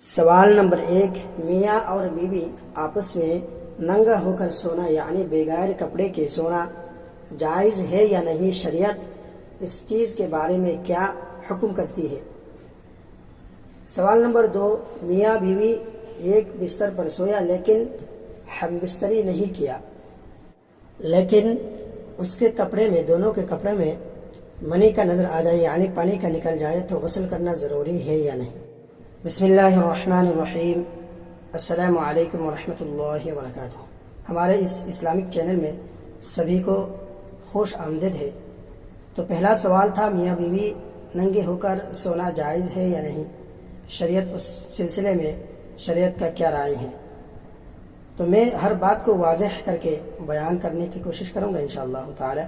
سوال نمبر 1، میاں اور بیوی آپس میں ننگا ہو کر سونا یعنی بغیر کپڑے کے سونا جائز ہے یا نہیں؟ شریعت اس چیز کے بارے میں کیا حکم کرتی ہے؟ سوال نمبر 2، میاں بیوی ایک بستر پر سویا لیکن ہم بستری نہیں کیا، لیکن اس کے کپڑے میں، دونوں کے کپڑے میں منی کا نظر آ جائے یعنی پانی کا نکل جائے تو غسل کرنا ضروری ہے یا نہیں؟ بسم اللہ الرحمن الرحیم۔ السلام علیکم ورحمۃ اللہ وبرکاتہ۔ ہمارے اس اسلامک چینل میں سبھی کو خوش آمدید ہے۔ تو پہلا سوال تھا، میاں بیوی ننگے ہو کر سونا جائز ہے یا نہیں؟ شریعت اس سلسلے میں شریعت کا کیا رائے ہے؟ تو میں ہر بات کو واضح کر کے بیان کرنے کی کوشش کروں گا انشاءاللہ تعالی،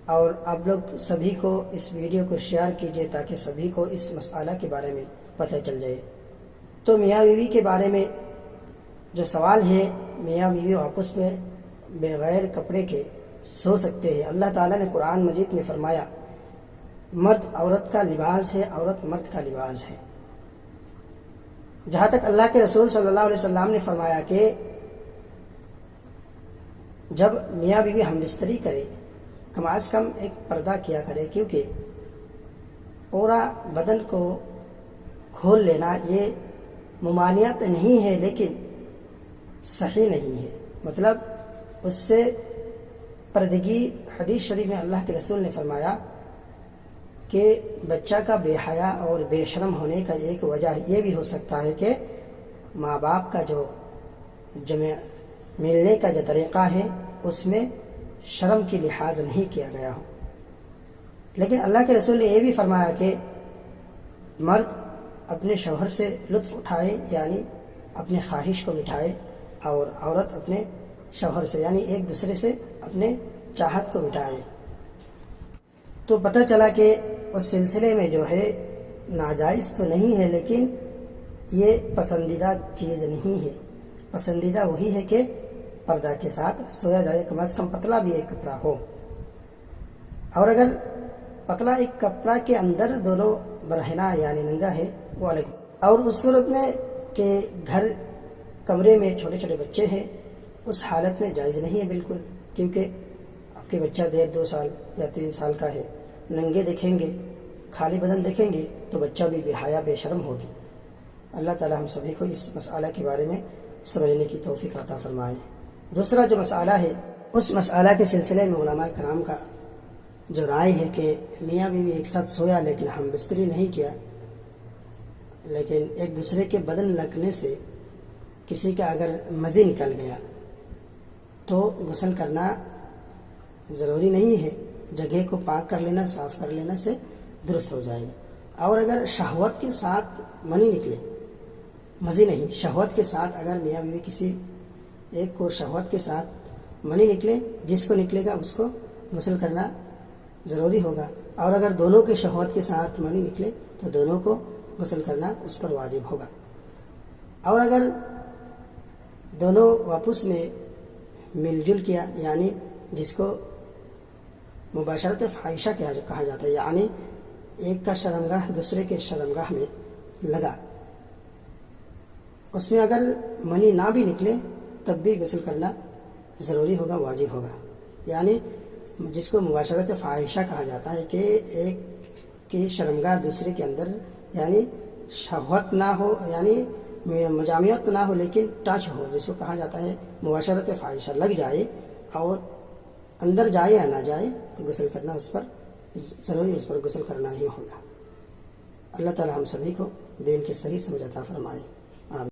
اور آپ لوگ سبھی کو اس ویڈیو کو شیئر کیجیے تاکہ سبھی کو اس مسئلہ کے بارے میں پتہ چل جائے۔ تو میاں بیوی کے بارے میں جو سوال ہے، میاں بیوی آپس میں بغیر کپڑے کے سو سکتے ہیں۔ اللہ تعالیٰ نے قرآن مجید میں فرمایا، مرد عورت کا لباس ہے، عورت مرد کا لباس ہے۔ جہاں تک اللہ کے رسول صلی اللہ علیہ وسلم نے فرمایا کہ جب میاں بیوی ہم بستری کرے کم از کم ایک پردہ کیا کرے، کیونکہ پورا بدن کو کھول لینا یہ ممانعت نہیں ہے لیکن صحیح نہیں ہے، مطلب اس سے پردگی، حدیث شریف میں اللہ کے رسول نے فرمایا کہ بچہ کا بے حیا اور بے شرم ہونے کا ایک وجہ یہ بھی ہو سکتا ہے کہ ماں باپ کا جو ملنے کا جو طریقہ ہے اس میں شرم کی لحاظ نہیں کیا گیا ہو۔ لیکن اللہ کے رسول نے یہ بھی فرمایا کہ مرد اپنے شوہر سے لطف اٹھائے یعنی اپنے خواہش کو مٹھائے، اور عورت اپنے شوہر سے یعنی ایک دوسرے سے اپنے چاہت کو مٹائے۔ تو پتہ چلا کہ اس سلسلے میں جو ہے ناجائز تو نہیں ہے، لیکن یہ پسندیدہ چیز نہیں ہے۔ پسندیدہ وہی ہے کہ پردہ کے ساتھ سویا جائے، کم از کم پتلا بھی ایک کپڑا ہو، اور اگر پتلا ایک کپڑا کے اندر دونوں برہنہ یعنی ننگا ہے وہ الگ، اور اس صورت میں کہ گھر کمرے میں چھوٹے چھوٹے بچے ہیں، اس حالت میں جائز نہیں ہے بالکل، کیونکہ آپ کے بچہ 1.5-2 سال یا 3 سال کا ہے، ننگے دیکھیں گے، خالی بدن دیکھیں گے تو بچہ بھی بے حیا بے شرم ہوگی۔ اللہ تعالی ہم سبھی کو اس مسئلہ کے بارے میں سمجھنے کی توفیق عطا فرمائے۔ دوسرا جو مسئلہ ہے، اس مسئلہ کے سلسلے میں علماء کرام کا جو رائے ہے کہ میاں بیوی ایک ساتھ سویا لیکن ہم بستری نہیں کیا، لیکن ایک دوسرے کے بدن لگنے سے کسی کا اگر مزی نکل گیا تو غسل کرنا ضروری نہیں ہے، جگہ کو پاک کر لینا، صاف کر لینا سے درست ہو جائے گا۔ اور اگر شہوت کے ساتھ منی نکلے، مزی نہیں، شہوت کے ساتھ اگر میاں بیوی کسی ایک کو شہوت کے ساتھ منی نکلے، جس کو نکلے گا اس کو غسل کرنا ضروری ہوگا، اور اگر دونوں کے شہوت کے ساتھ منی نکلے تو دونوں کو غسل کرنا اس پر واجب ہوگا۔ اور اگر دونوں آپس میں مل جل کیا یعنی جس کو مباشرت فاحشہ کہا جاتا ہے، یعنی ایک کا شرمگاہ دوسرے کے شرمگاہ میں لگا، اس میں اگر منی نہ بھی نکلے تب بھی غسل کرنا ضروری ہوگا، واجب ہوگا۔ یعنی جس کو مباشرت فاحشہ کہا جاتا ہے کہ ایک کی شرمگاہ دوسرے کے اندر یعنی شہوت نہ ہو، یعنی مجامعت نہ ہو لیکن ٹچ ہو، جس کو کہا جاتا ہے مباشرت فاحشہ لگ جائے، اور اندر جائے یا نہ جائے تو غسل کرنا اس پر ضروری، اس پر غسل کرنا ہی ہوگا۔ اللہ تعالی ہم سبھی کو دین کی صحیح سمجھ عطا فرمائے۔